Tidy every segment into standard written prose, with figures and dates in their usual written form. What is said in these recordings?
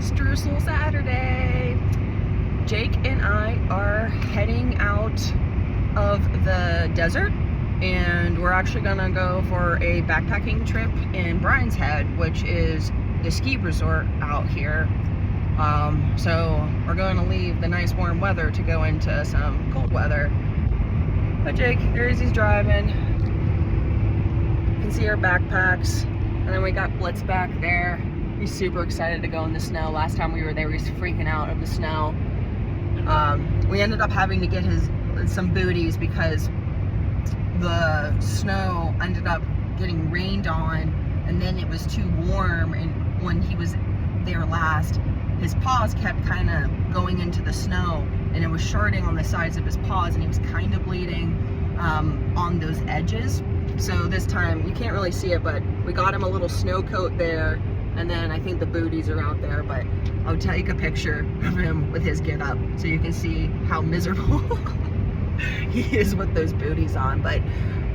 Streusel Saturday. Jake and I are heading out of the desert, and we're actually gonna go for a backpacking trip in Brian's Head, which is the ski resort out here. So we're going to leave the nice warm weather to go into some cold weather. But Jake, he's driving. You can see our backpacks, and then we got Blitz back there. He's super excited to go in the snow. Last time we were there, he was freaking out of the snow. We ended up having to get some booties because the snow ended up getting rained on, and then it was too warm, and when he was there last, his paws kept kind of going into the snow, and it was sharding on the sides of his paws, and he was kind of bleeding on those edges. So this time, you can't really see it, but we got him a little snow coat there, and then I think the booties are out there, but I'll take a picture of him with his get up so you can see how miserable he is with those booties on. But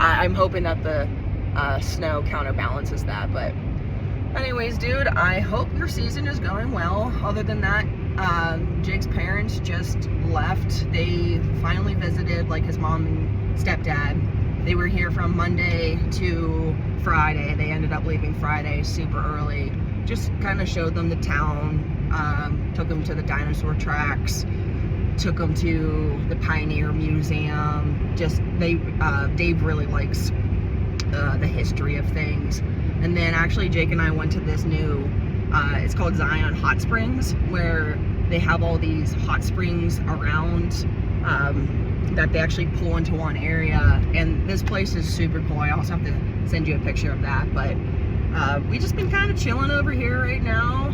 I'm hoping that the snow counterbalances that. But anyways, dude, I hope your season is going well. Other than that, Jake's parents just left. They finally visited, like his mom and stepdad. They were here from Monday to Friday. They ended up leaving Friday super early. Just kind of showed them the town, took them to the dinosaur tracks, took them to the Pioneer Museum. Just, Dave really likes the history of things. And then actually Jake and I went to this new, it's called Zion Hot Springs, where they have all these hot springs around that they actually pull into one area. And this place is super cool. I also have to send you a picture of that. But we just been kind of chilling over here right now,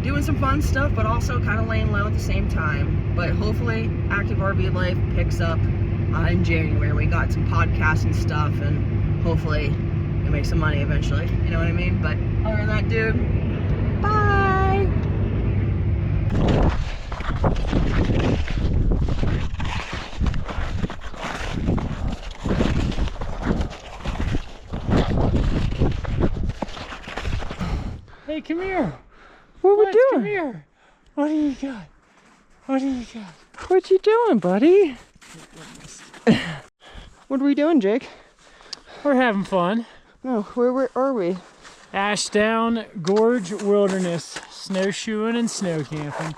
doing some fun stuff, but also kind of laying low at the same time. But hopefully active RV life picks up in January. We got some podcasts and stuff, and hopefully we make some money eventually, you know what I mean? But other than that, dude, bye! Hey, come here. What we doing? Come here. What do you got? What do you got? What you doing, buddy? What are we doing, Jake? We're having fun. No, where are we? Ashdown Gorge Wilderness, snowshoeing and snow camping.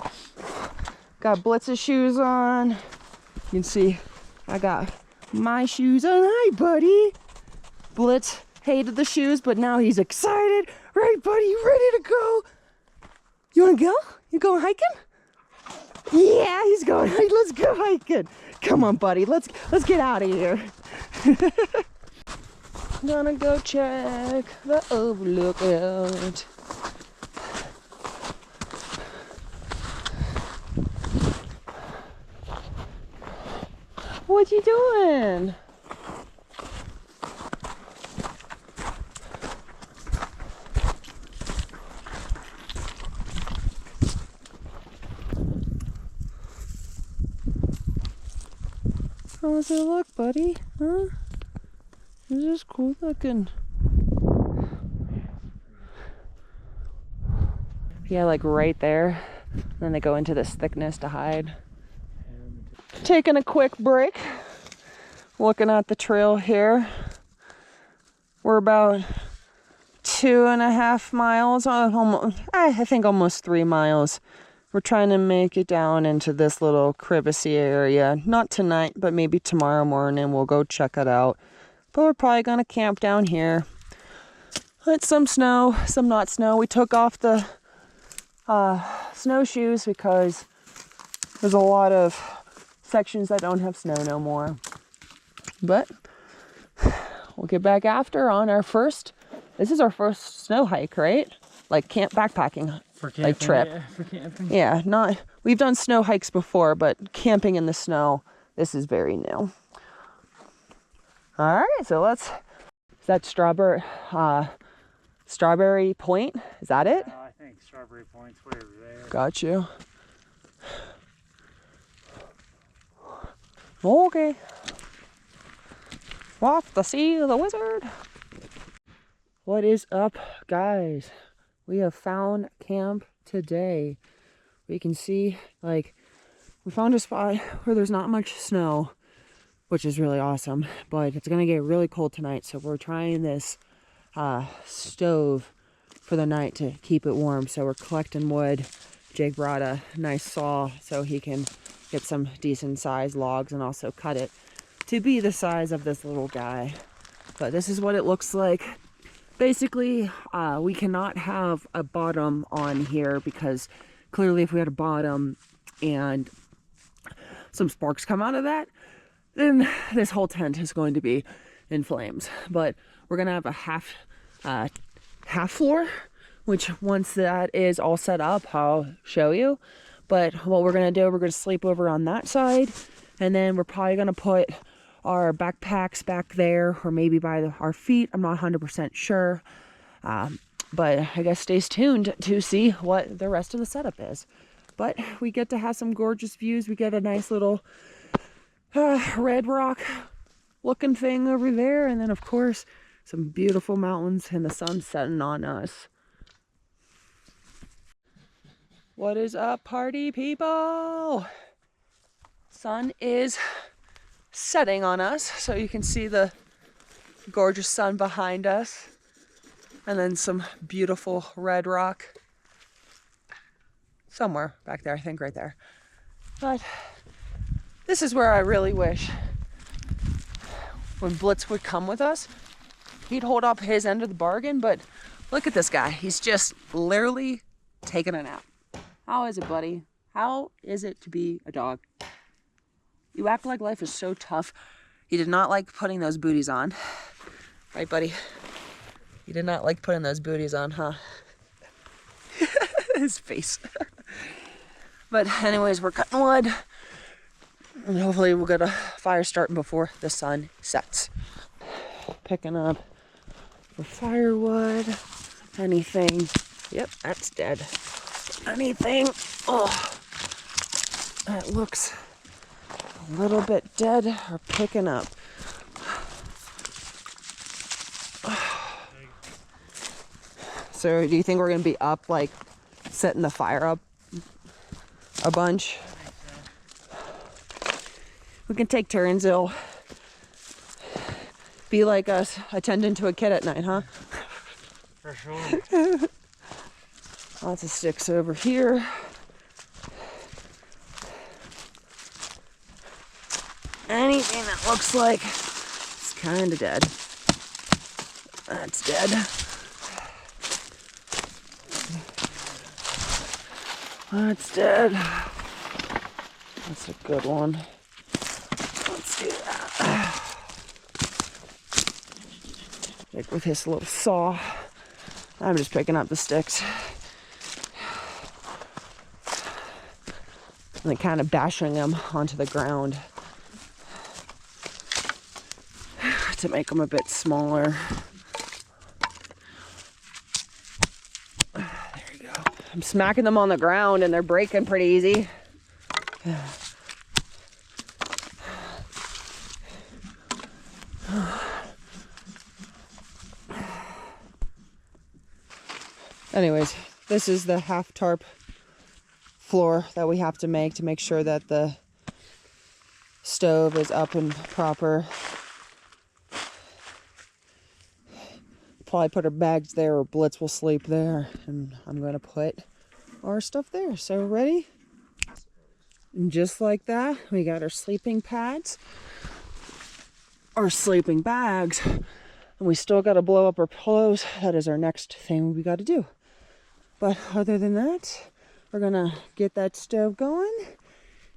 Got Blitz's shoes on. You can see I got my shoes on. Hi, buddy. Blitz hated the shoes, but now he's excited. Right, buddy, you ready to go? You wanna go? You going hiking? Yeah, he's going. Let's go hiking. Come on, buddy. Let's get out of here. Gonna go check the overlook out. What you doing? How does it look, buddy? Huh? It's just cool looking. Yeah, like right there. Then they go into this thickness to hide. Taking a quick break. Looking at the trail here. We're about 2.5 miles, almost, I think almost 3 miles. We're trying to make it down into this little crevassy area. Not tonight, but maybe tomorrow morning we'll go check it out. But we're probably gonna camp down here. It's some snow, some not snow. We took off the snowshoes because there's a lot of sections that don't have snow no more. But we'll get back after on our first, this is our first snow hike, right? Like camp backpacking. For camping, like trip. Yeah, for camping. Yeah, not, we've done snow hikes before, but camping in the snow, this is very new. All right, so is that Strawberry Point? Is that it? I think Strawberry Point's way over there. Got you. Okay. Off to see the wizard. What is up, guys? We have found camp today. We can see, like, we found a spot where there's not much snow, which is really awesome, but it's gonna get really cold tonight, so we're trying this stove for the night to keep it warm. So we're collecting wood. Jake brought a nice saw so he can get some decent sized logs and also cut it to be the size of this little guy. But this is what it looks like. Basically, we cannot have a bottom on here because clearly if we had a bottom and some sparks come out of that, then this whole tent is going to be in flames. But we're gonna have a half floor, which once that is all set up, I'll show you. But what we're gonna do, we're gonna sleep over on that side, and then we're probably gonna put our backpacks back there, or maybe by our feet. I'm not 100% sure. But I guess stay tuned to see what the rest of the setup is. But we get to have some gorgeous views. We get a nice little red rock looking thing over there. And then of course, some beautiful mountains and the sun setting on us. What is up, party people? Sun is setting on us, so you can see the gorgeous sun behind us, and then some beautiful red rock somewhere back there, I think right there. But this is where I really wish when Blitz would come with us, he'd hold up his end of the bargain. But look at this guy, he's just literally taking a nap. How is it, buddy? How is it to be a dog? You act like life is so tough. You did not like putting those booties on. Right, buddy? You did not like putting those booties on, huh? His face. But anyways, we're cutting wood. And hopefully we'll get a fire starting before the sun sets. Picking up for firewood. Anything. Yep, that's dead. Anything. Oh, that looks a little bit dead or picking up. So do you think we're gonna be up, like setting the fire up a bunch? We can take turns. It'll be like us attending to a kid at night, huh? For sure. Lots of sticks over here. Anything that looks like it's kind of dead. That's dead. That's dead. That's a good one. Let's do that. Like with his little saw, I'm just picking up the sticks and then kind of bashing them onto the ground to make them a bit smaller. There you go. I'm smacking them on the ground and they're breaking pretty easy. Anyways, this is the half tarp floor that we have to make sure that the stove is up and proper. Probably put our bags there, or Blitz will sleep there, and I'm gonna put our stuff there. So ready? And just like that, we got our sleeping pads, our sleeping bags, and we still got to blow up our pillows. That is our next thing we got to do. But other than that, we're gonna get that stove going,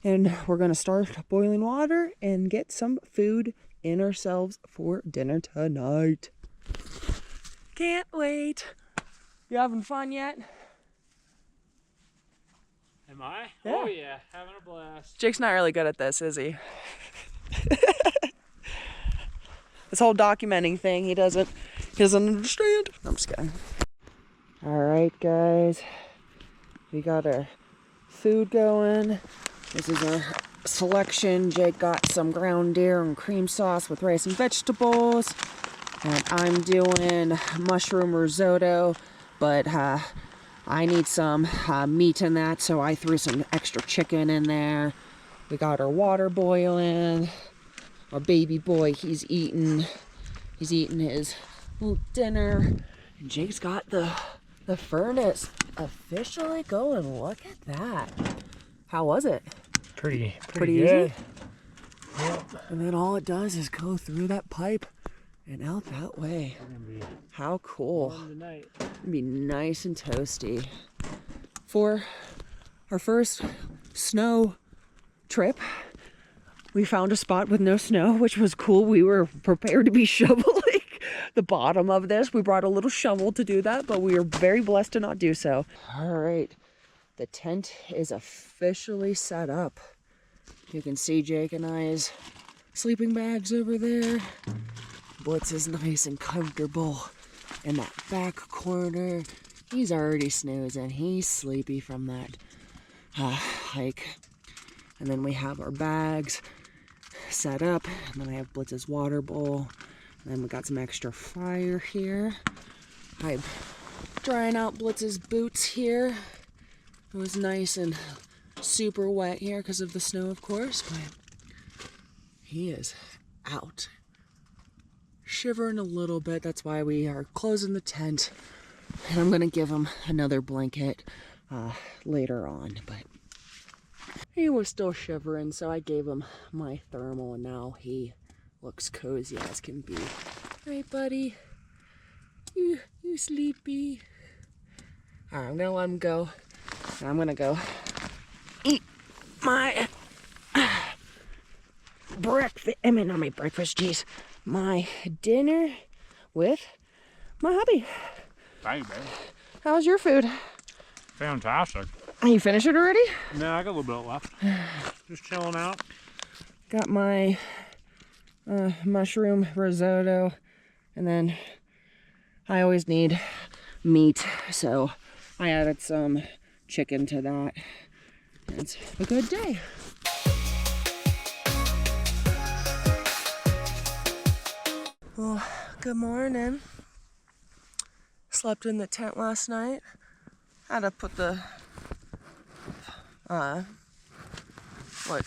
and we're gonna start boiling water and get some food in ourselves for dinner tonight. Can't wait. You having fun yet? Am I? Yeah. Oh yeah, having a blast. Jake's not really good at this, is he? This whole documenting thing, he doesn't understand. I'm just kidding. All right, guys, we got our food going. This is our selection. Jake got some ground deer and cream sauce with rice and vegetables. And I'm doing mushroom risotto. but I need some meat in that, so I threw some extra chicken in there. We got our water boiling. Our baby boy, he's eating his little dinner. And Jake's got the furnace officially going. Look at that. How was it? Pretty Pretty good. easy? Yep. And then all it does is go through that pipe and out that way. How cool. It'd be nice and toasty. For our first snow trip, we found a spot with no snow, which was cool. We were prepared to be shoveling the bottom of this. We brought a little shovel to do that, but we were very blessed to not do so. All right, the tent is officially set up. You can see Jake and I's sleeping bags over there. Blitz is nice and comfortable in that back corner. He's already snoozing. He's sleepy from that hike. And then we have our bags set up. And then I have Blitz's water bowl. And then we got some extra fire here. I'm drying out Blitz's boots here. It was nice and super wet here because of the snow, of course, but he is out. Shivering a little bit. That's why we are closing the tent. And I'm gonna give him another blanket later on, but he was still shivering, so I gave him my thermal, and now he looks cozy as can be. Right, buddy? You sleepy? All right, I'm gonna let him go. And I'm gonna go eat my breakfast. I mean, not my breakfast, jeez. My dinner with my hubby. Thank you, babe. How's your food? Fantastic. You finished it already? No, I got a little bit left. Just chilling out. Got my mushroom risotto, and then I always need meat, so I added some chicken to that. It's a good day. Well, good morning. Slept in the tent last night. Had to put the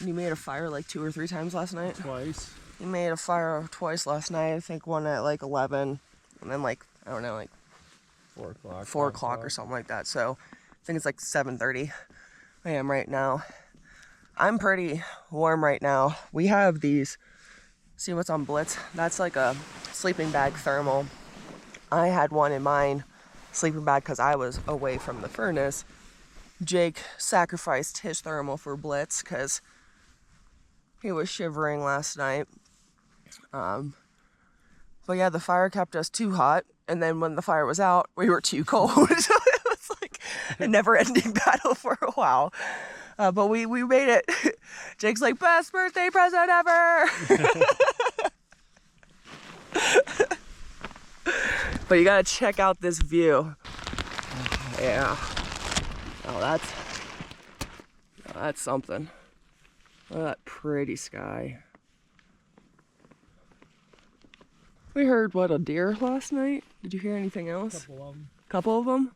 you made a fire like 2 or 3 times last night? Twice. You made a fire twice last night. I think one at like 11, and then like, I don't know, like 4 o'clock. 4 o'clock or something like that. So I think it's like 7:30 a.m. right now. I'm pretty warm right now. We have these, see what's on Blitz? That's like a sleeping bag thermal. I had one in mine sleeping bag because I was away from the furnace. Jake sacrificed his thermal for Blitz because he was shivering last night. But yeah, the fire kept us too hot, and then when the fire was out, we were too cold. So it was like a never-ending battle for a while. But we made it. Jake's like, best birthday present ever! But you gotta check out this view. Yeah. Oh, that's something. Look at that pretty sky. We heard, what, a deer last night? Did you hear anything else? Couple of them?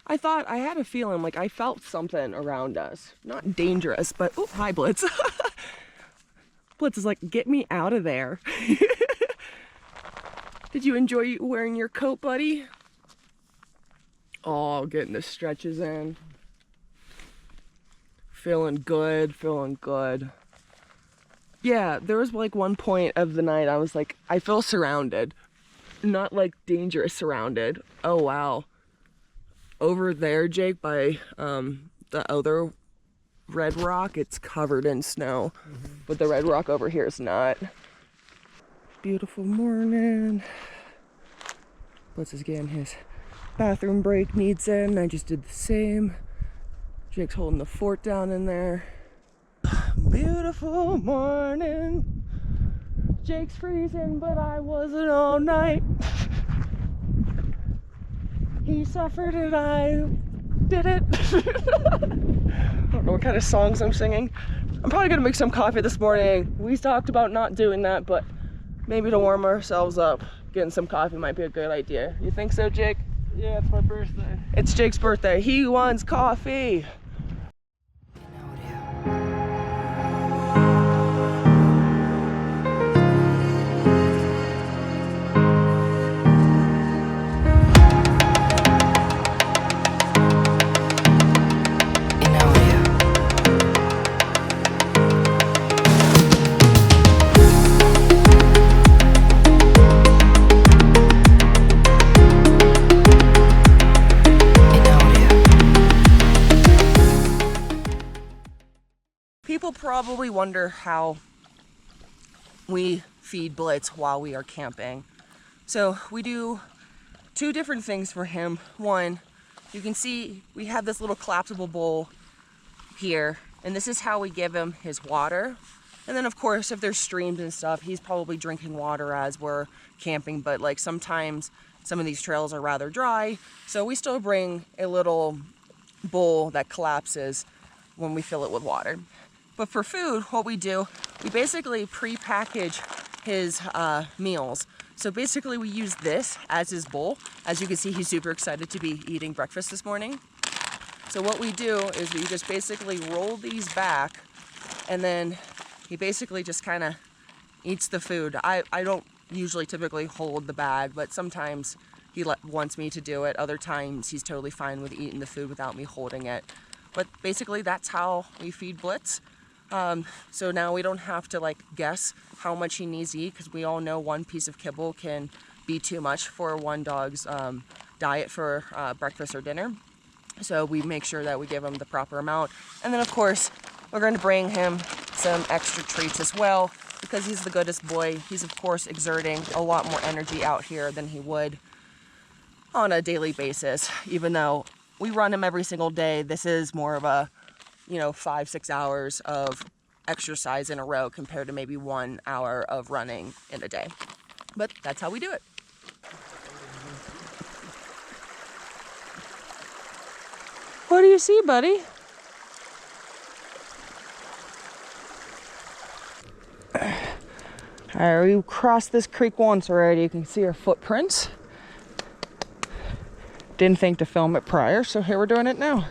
I thought, I had a feeling, like I felt something around us. Not dangerous, but, oh, hi Blitz. Blitz is like, get me out of there. Did you enjoy wearing your coat, buddy? Oh, getting the stretches in. Feeling good, feeling good. Yeah, there was like one point of the night I was like, I feel surrounded. Not like dangerous surrounded. Oh, wow. Over there, Jake, by the other red rock, it's covered in snow. But the red rock over here is not. Beautiful morning. Blitz is getting his bathroom break needs in. I just did the same. Jake's holding the fort down in there. Beautiful morning. Jake's freezing, but I wasn't all night. He suffered and I did it. I don't know what kind of songs I'm singing. I'm probably gonna make some coffee this morning. We talked about not doing that, but maybe to warm ourselves up, getting some coffee might be a good idea. You think so, Jake? Yeah, it's my birthday. It's Jake's birthday. He wants coffee. People probably wonder how we feed Blitz while we are camping. So we do two different things for him. One, you can see we have this little collapsible bowl here, and this is how we give him his water. And then of course, if there's streams and stuff, he's probably drinking water as we're camping, but like sometimes some of these trails are rather dry, so we still bring a little bowl that collapses when we fill it with water. But for food, what we do, we basically pre-package his meals. So basically we use this as his bowl. As you can see, he's super excited to be eating breakfast this morning. So what we do is we just basically roll these back, and then he basically just kind of eats the food. I don't usually typically hold the bag, but sometimes he wants me to do it. Other times he's totally fine with eating the food without me holding it. But basically that's how we feed Blitz. So now we don't have to like guess how much he needs to eat, because we all know one piece of kibble can be too much for one dog's diet for breakfast or dinner. So we make sure that we give him the proper amount. And then of course, we're going to bring him some extra treats as well, because he's the goodest boy. He's of course exerting a lot more energy out here than he would on a daily basis. Even though we run him every single day, this is more of a 5-6 hours of exercise in a row compared to maybe 1 hour of running in a day. But that's how we do it. What do you see, buddy? Alright, we crossed this creek once already. You can see our footprints. Didn't think to film it prior, so here we're doing it now.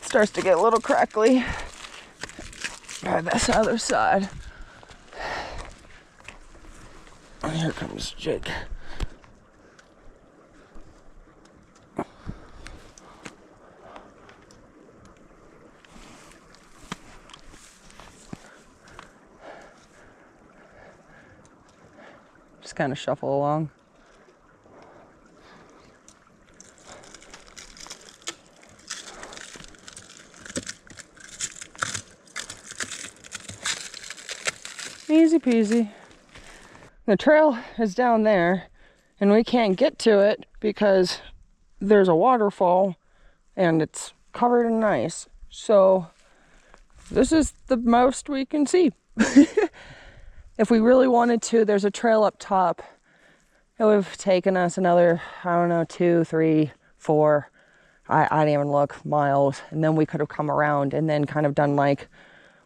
Starts to get a little crackly. Alright, that's the other side. And here comes Jake. Just kind of shuffle along. Easy peasy. The trail is down there, and we can't get to it because there's a waterfall and it's covered in ice. So this is the most we can see. If we really wanted to, there's a trail up top. It would have taken us another, 2, 3, 4, I didn't even look, miles. And then we could have come around and then kind of done like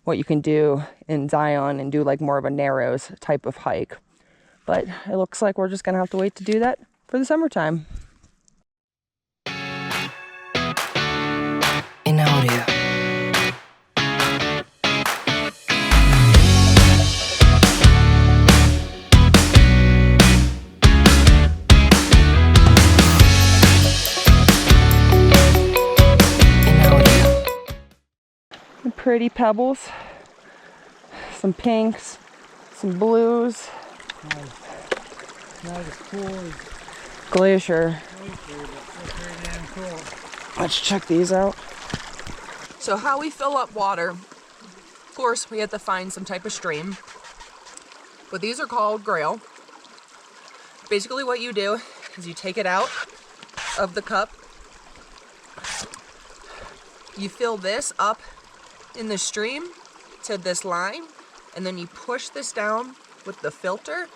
what you can do in Zion and do like more of a Narrows type of hike. But it looks like we're just gonna have to wait to do that for the summertime. In audio. Pretty pebbles, some pinks, some blues. Not as cool as Glacier. Glacier, but still pretty damn cool. Let's check these out. So how we fill up water, of course we have to find some type of stream, but these are called grail. Basically what you do is you take it out of the cup, you fill this up in the stream to this line, and then you push this down with the filter,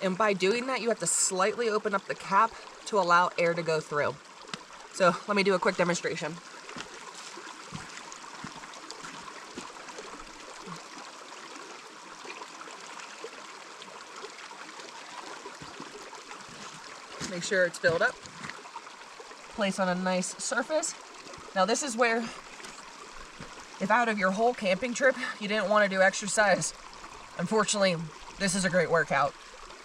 And by doing that, you have to slightly open up the cap to allow air to go through. So let me do a quick demonstration. Make sure it's filled up. Place on a nice surface. Now this is where, if out of your whole camping trip, you didn't want to do exercise, unfortunately, this is a great workout.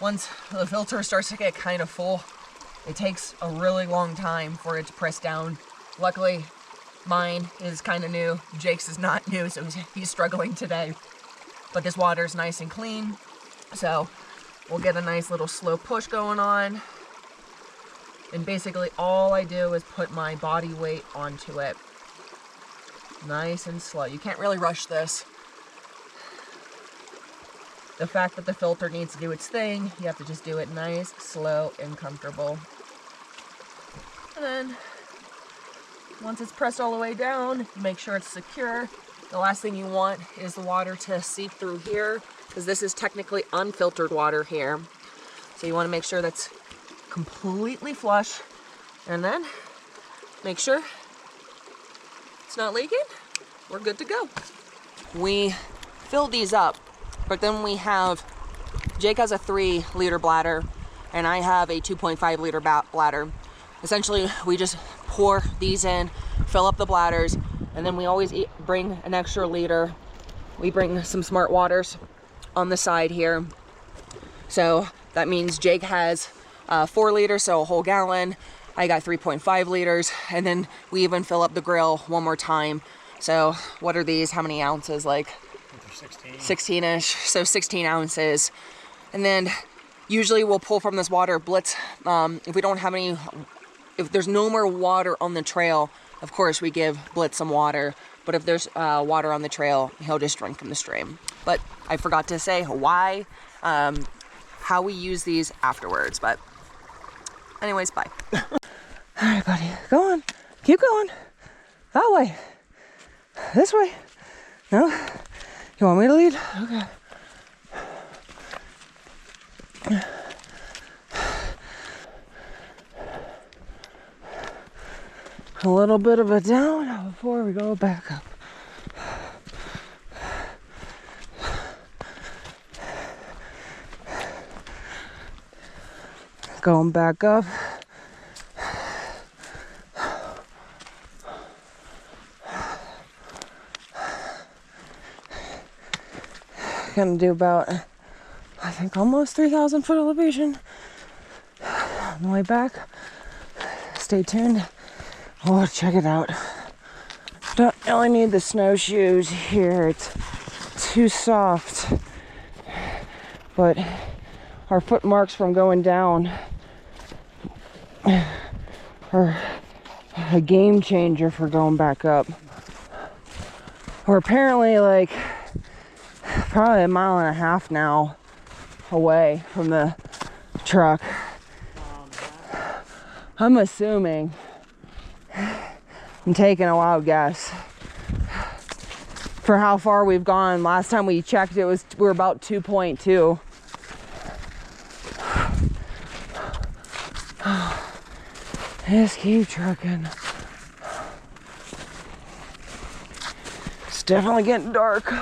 Once the filter starts to get kind of full, it takes a really long time for it to press down. Luckily, mine is kind of new. Jake's is not new, so he's struggling today. But this water is nice and clean, so we'll get a nice little slow push going on. And basically all I do is put my body weight onto it. Nice and slow. You can't really rush this. The fact that the filter needs to do its thing, you have to just do it nice, slow, and comfortable. And then, once it's pressed all the way down, make sure it's secure. The last thing you want is the water to seep through here, because this is technically unfiltered water here. So you want to make sure that's completely flush, and then make sure it's not leaking. We're good to go. We fill these up, but then we have, Jake has a 3-liter bladder and I have a 2.5 liter bladder. Essentially, we just pour these in, fill up the bladders, and then we always bring an extra liter. We bring some Smart Waters on the side here. So that means Jake has 4 liters, so a whole gallon. I got 3.5 liters, and then we even fill up the grill one more time. So what are these? How many ounces? Like 16-ish, so 16 ounces. And then usually we'll pull from this water Blitz. If we don't have any, if there's no more water on the trail, of course we give Blitz some water. But if there's water on the trail, he'll just drink from the stream. But I forgot to say why, how we use these afterwards. But anyways, bye. All right, buddy, go on. Keep going. That way. This way. No? You want me to lead? Okay. A little bit of a down before we go back up. Going back up. Gonna do about, I think, almost 3,000 foot elevation on the way back. Stay tuned. Oh, check it out. Don't really need the snowshoes here. It's too soft. But our footmarks from going down are a game changer for going back up. We're apparently like probably 1.5 miles now away from the truck. I'm assuming, I'm taking a wild guess for how far we've gone. Last time we checked, we were about 2.2. Just keep trucking. It's definitely getting dark.